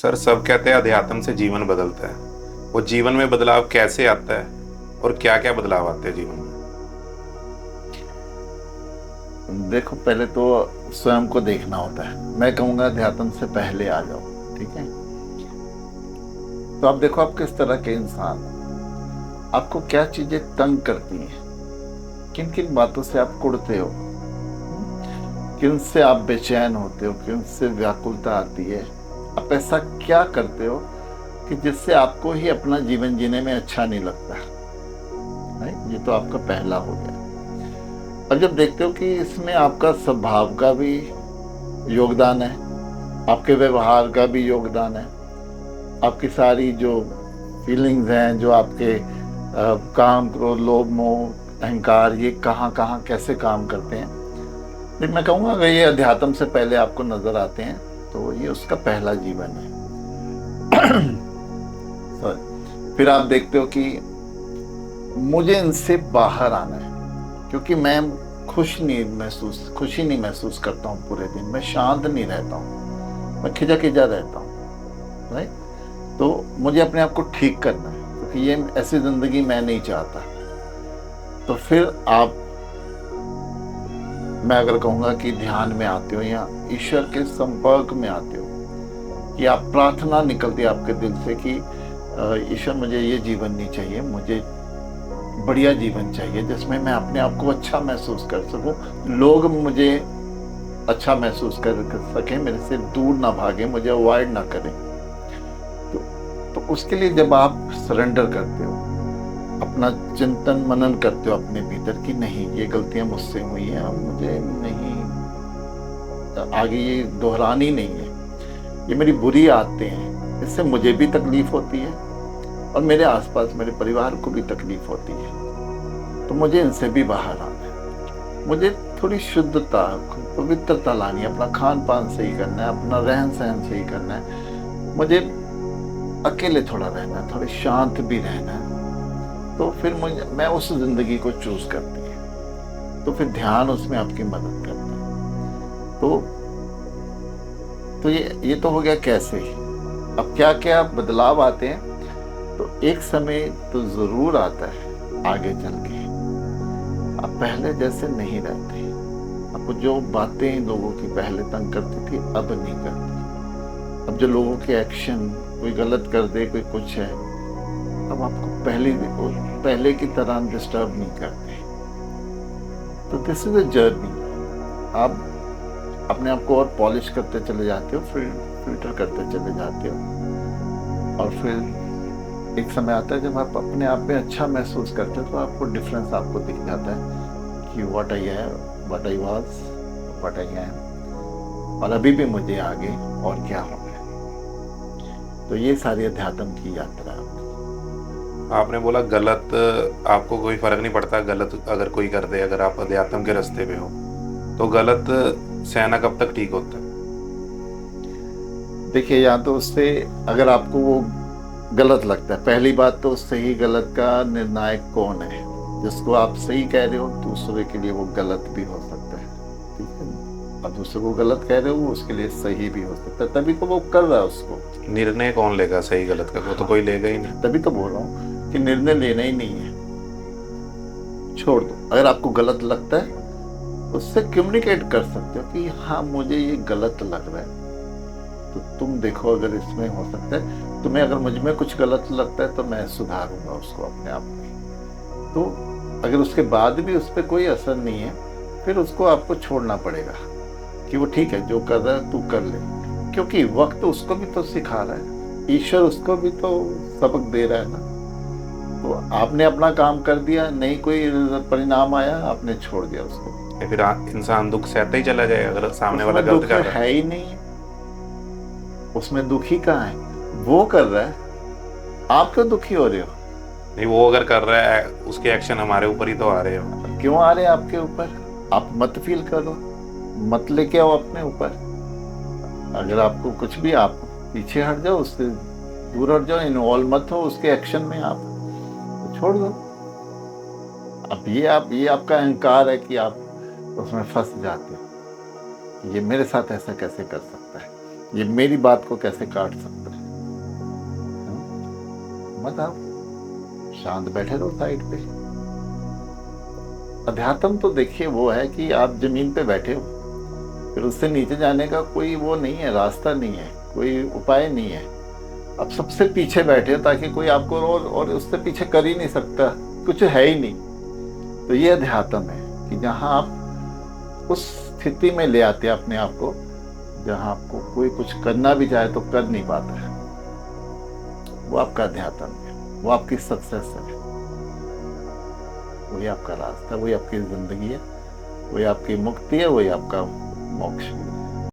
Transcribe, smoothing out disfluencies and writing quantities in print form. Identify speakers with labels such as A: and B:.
A: Sir, सब कहते हैं अध्यात्म से जीवन बदलता है। वो जीवन में बदलाव कैसे आता है और क्या-क्या बदलाव आते हैं जीवन में?
B: देखो, पहले तो स्वयं को देखना होता है। मैं कहूँगा अध्यात्म से पहले आ जाओ। ठीक है, तो आप देखो आप किस तरह के इंसान हो, आपको क्या चीजें तंग करती हैं, किन किन बातों से आप कुढ़ते हो, किन से आप बेचैन होते हो, किन से व्याकुलता आती है। आप ऐसा क्या करते हो कि जिससे आपको ही अपना जीवन जीने में अच्छा नहीं लगता है। ये तो आपका पहला हो गया। अब जब देखते हो कि इसमें आपका स्वभाव का भी योगदान है, आपके व्यवहार का भी योगदान है, आपकी सारी जो फीलिंग्स हैं, जो आपके काम, क्रोध, लोभ, मोह, अहंकार, ये कहाँ कहाँ कैसे काम करते हैं, लेकिन मैं कहूँगा अगर ये अध्यात्म से पहले आपको नजर आते हैं तो ये उसका पहला जीवन है। सॉरी। फिर आप देखते हो कि मुझे इनसे बाहर आना है, क्योंकि मैं खुशी नहीं महसूस करता हूँ पूरे दिन। मैं शांत नहीं रहता हूँ, मैं खिजा खिजा रहता हूँ। राइट, तो मुझे अपने आप को ठीक करना है, क्योंकि ये ऐसी जिंदगी मैं नहीं चाहता। तो फिर आप, मैं अगर कहूँगा कि ध्यान में आते हो या ईश्वर के संपर्क में आते हो, कि आप प्रार्थना निकलती है आपके दिल से कि ईश्वर मुझे ये जीवन नहीं चाहिए, मुझे बढ़िया जीवन चाहिए जिसमें मैं अपने आप को अच्छा महसूस कर सकूं, लोग मुझे अच्छा महसूस कर सकें, मेरे से दूर ना भागे, मुझे अवॉइड ना करें। तो उसके लिए जब आप सरेंडर करते हो, अपना चिंतन मनन करते हो अपने भीतर कि नहीं, ये गलतियां मुझसे हुई हैं, अब मुझे नहीं आगे ये दोहरानी नहीं है, ये मेरी बुरी आदतें हैं, इससे मुझे भी तकलीफ होती है और मेरे आसपास मेरे परिवार को भी तकलीफ होती है, तो मुझे इनसे भी बाहर आना है। मुझे थोड़ी शुद्धता, पवित्रता लानी है, अपना खान पान सही करना है, अपना रहन सहन सही करना है, मुझे अकेले थोड़ा रहना है, थोड़े शांत भी रहना है। तो फिर मैं उस जिंदगी को चूज करती है, तो फिर ध्यान उसमें आपकी मदद करता है। तो ये तो हो गया कैसे। अब क्या क्या बदलाव आते हैं, तो एक समय तो जरूर आता है आगे चल के, अब पहले जैसे नहीं रहते। आपको जो बातें लोगों की पहले तंग करती थी अब नहीं करती। अब जो लोगों के एक्शन, कोई गलत कर दे, कोई कुछ है, अब आपको पहले की तरह डिस्टर्ब नहीं करते। तो दिस इज अ जर्नी। आप अपने आप को और पॉलिश करते चले जाते हो, फिल्टर करते चले जाते हो, और फिर एक समय आता है जब आप अपने आप में अच्छा महसूस करते हो, तो आपको डिफरेंस आपको दिख जाता है कि what I was, what I am, और अभी भी मुझे आगे और क्या होना है। तो ये सारी अध्यात्म की यात्रा है।
A: आपने बोला गलत, आपको कोई फर्क नहीं पड़ता गलत अगर कोई कर दे, अगर आप अध्यात्म के रास्ते पे हो, तो गलत सहना कब तक ठीक होता है?
B: देखिए, या तो उससे अगर आपको वो गलत लगता है, पहली बात तो सही गलत का निर्णायक कौन है। जिसको आप सही कह रहे हो, दूसरे के लिए वो गलत भी हो सकता है। ठीक है, अब दूसरे को गलत कह रहे हो, वो उसके लिए सही भी हो सकता है, तभी तो वो कर रहा है उसको।
A: निर्णय कौन लेगा सही गलत का? वो तो कोई लेगा ही नहीं।
B: तभी तो बोल रहा हूँ कि निर्णय लेना ही नहीं है, छोड़ दो। अगर आपको गलत लगता है, उससे कम्युनिकेट कर सकते हो कि हाँ, मुझे ये गलत लग रहा है, तो तुम देखो अगर इसमें हो सकता है तुम्हें, अगर मुझ में कुछ गलत लगता है तो मैं सुधारूंगा उसको अपने आप में। तो अगर उसके बाद भी उस पर कोई असर नहीं है, फिर उसको आपको छोड़ना पड़ेगा कि वो ठीक है, जो कर रहा है तू कर ले, क्योंकि वक्त उसको भी तो सिखा रहा है, ईश्वर उसको भी तो सबक दे रहा है ना। तो आपने अपना काम कर दिया, नहीं कोई परिणाम आया, आपने छोड़ दिया उसको।
A: या फिर इंसान दुख सहता ही चला जाए अगर सामने वाला
B: उसमें
A: गलत
B: दुख
A: कर रहा है?
B: है ही नहीं है, उसमें दुखी कहाँ है, वो कर रहा है, आप क्यों दुखी हो रहे हो।
A: नहीं, वो अगर कर रहा है, उसके एक्शन हमारे ऊपर ही तो आ रहे हो।
B: क्यों आ रहे हैं आपके ऊपर, आप मत फील करो, मत लेके आओ अपने ऊपर। अगर आपको कुछ भी, आप पीछे हट जाओ, उससे दूर हट जाओ, इन्वॉल्व मत हो उसके एक्शन में, आप तो छोड़ दो। अब ये आपका अहंकार है कि आप उसमें फंस जाते हो। ये मेरे साथ ऐसा कैसे कर सकता है, ये मेरी बात को कैसे काट सकता है। मत आओ, शांत बैठे रहो साइड पे। अध्यात्म तो देखिए वो है कि आप जमीन पे बैठे हो, फिर उससे नीचे जाने का कोई वो नहीं है, रास्ता नहीं है, कोई उपाय नहीं है। आप सबसे पीछे बैठे हो ताकि कोई आपको और उससे पीछे कर ही नहीं सकता, कुछ है ही नहीं। तो ये अध्यात्म है कि जहाँ आप उस स्थिति में ले आते हैं अपने आप को, जहाँ आपको कोई कुछ करना भी चाहे तो कर नहीं पाता है। वो आपका अध्यात्म है, वो आपकी सक्सेस है, वही आपका रास्ता, वही आपकी जिंदगी है, वही आपकी मुक्ति है, वही आपका मोक्ष है।